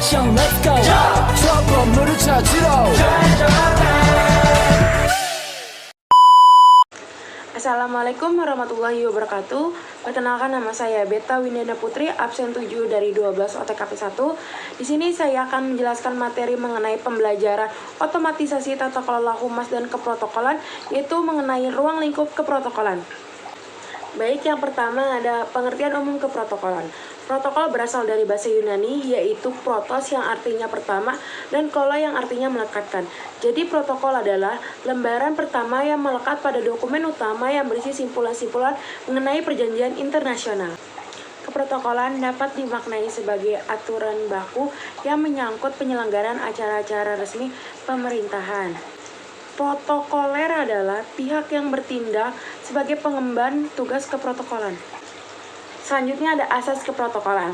액션 let's go 저 건물을 찾으러 Assalamualaikum warahmatullahi wabarakatuh. Perkenalkan, nama saya Beta Winenda Putri, absen 7 dari 12 OTKP 1. Di sini saya akan menjelaskan materi mengenai pembelajaran otomatisasi tata kelola humas dan keprotokolan, yaitu mengenai ruang lingkup keprotokolan. Baik, yang pertama ada pengertian umum keprotokolan. Protokol berasal dari bahasa Yunani, yaitu protos yang artinya pertama dan kola yang artinya melekatkan. Jadi protokol adalah lembaran pertama yang melekat pada dokumen utama yang berisi simpulan-simpulan mengenai perjanjian internasional. Keprotokolan dapat dimaknai sebagai aturan baku yang menyangkut penyelenggaraan acara-acara resmi pemerintahan. Protokoler adalah pihak yang bertindak sebagai pengemban tugas keprotokolan. Selanjutnya ada asas keprotokolan.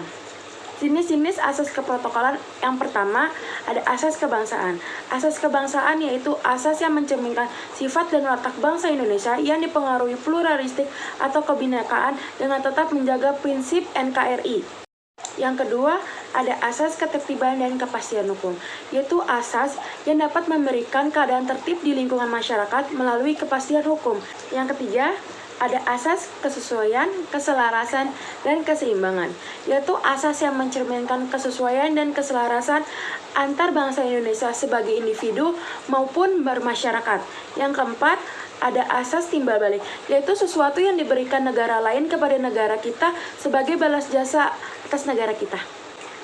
Jenis-jenis asas keprotokolan, yang pertama ada asas kebangsaan. Asas kebangsaan yaitu asas yang mencerminkan sifat dan watak bangsa Indonesia yang dipengaruhi pluralistik atau kebinekaan dengan tetap menjaga prinsip NKRI. Yang kedua, ada asas ketertiban dan kepastian hukum, yaitu asas yang dapat memberikan keadaan tertib di lingkungan masyarakat melalui kepastian hukum. Yang ketiga, ada asas kesesuaian, keselarasan, dan keseimbangan, yaitu asas yang mencerminkan kesesuaian dan keselarasan antar bangsa Indonesia sebagai individu maupun bermasyarakat. Yang keempat, ada asas timbal balik, yaitu sesuatu yang diberikan negara lain kepada negara kita sebagai balas jasa atas negara kita.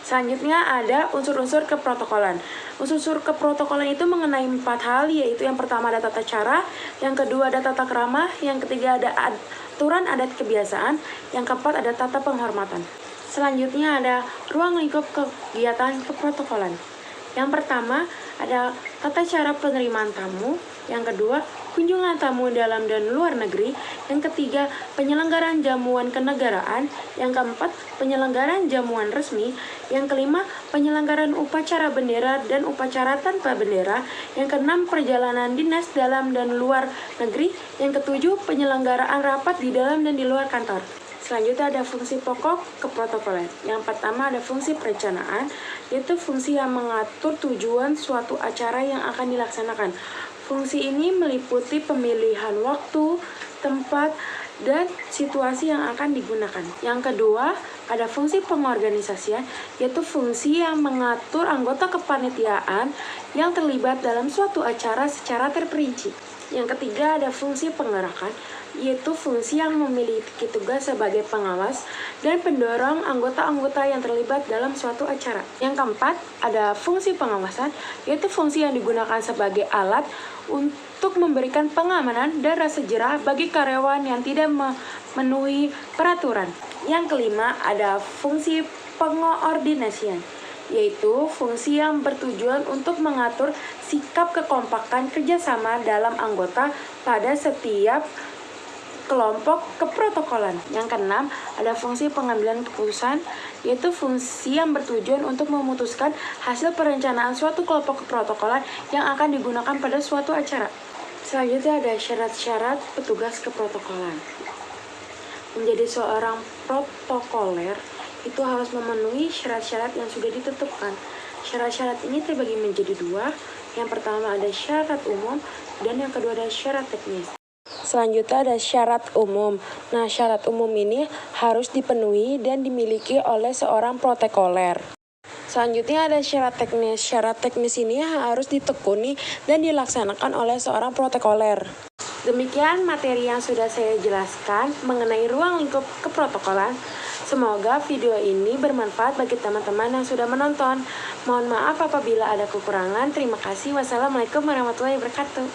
Selanjutnya ada unsur-unsur keprotokolan. Unsur-unsur keprotokolan itu mengenai 4 hal, yaitu yang pertama ada tata cara, yang kedua ada tata krama, yang ketiga ada aturan adat kebiasaan, yang keempat ada tata penghormatan. Selanjutnya ada ruang lingkup kegiatan keprotokolan. Yang pertama ada tata cara penerimaan tamu, yang kedua kunjungan tamu dalam dan luar negeri, yang ketiga penyelenggaraan jamuan kenegaraan, yang keempat penyelenggaraan jamuan resmi, yang kelima penyelenggaraan upacara bendera dan upacara tanpa bendera, yang keenam perjalanan dinas dalam dan luar negeri, yang ketujuh penyelenggaraan rapat di dalam dan di luar kantor. Selanjutnya ada fungsi pokok keprotokolan. Yang pertama ada fungsi perencanaan, yaitu fungsi yang mengatur tujuan suatu acara yang akan dilaksanakan. Fungsi ini meliputi pemilihan waktu, tempat, dan situasi yang akan digunakan. Yang kedua, ada fungsi pengorganisasian, yaitu fungsi yang mengatur anggota kepanitiaan yang terlibat dalam suatu acara secara terperinci. Yang ketiga, ada fungsi penggerakan, yaitu fungsi yang memiliki tugas sebagai pengawas dan pendorong anggota-anggota yang terlibat dalam suatu acara. Yang keempat, ada fungsi pengawasan, yaitu fungsi yang digunakan sebagai alat untuk memberikan pengamanan dan rasa jerah bagi karyawan yang tidak memenuhi peraturan. Yang kelima, ada fungsi pengoordinasian, yaitu fungsi yang bertujuan untuk mengatur sikap kekompakan kerjasama dalam anggota pada setiap kelompok keprotokolan. Yang keenam, ada fungsi pengambilan keputusan, yaitu fungsi yang bertujuan untuk memutuskan hasil perencanaan suatu kelompok keprotokolan yang akan digunakan pada suatu acara. Selanjutnya ada syarat-syarat petugas keprotokolan. Menjadi seorang protokoler itu harus memenuhi syarat-syarat yang sudah ditentukan. Syarat-syarat ini terbagi menjadi 2. Yang pertama ada syarat umum dan yang kedua ada syarat teknis. Selanjutnya ada syarat umum. Nah, syarat umum ini harus dipenuhi dan dimiliki oleh seorang protokoler. Selanjutnya ada syarat teknis. Syarat teknis ini harus ditekuni dan dilaksanakan oleh seorang protokoler. Demikian materi yang sudah saya jelaskan mengenai ruang lingkup keprotokolan. Semoga video ini bermanfaat bagi teman-teman yang sudah menonton. Mohon maaf apabila ada kekurangan. Terima kasih. Wassalamualaikum warahmatullahi wabarakatuh.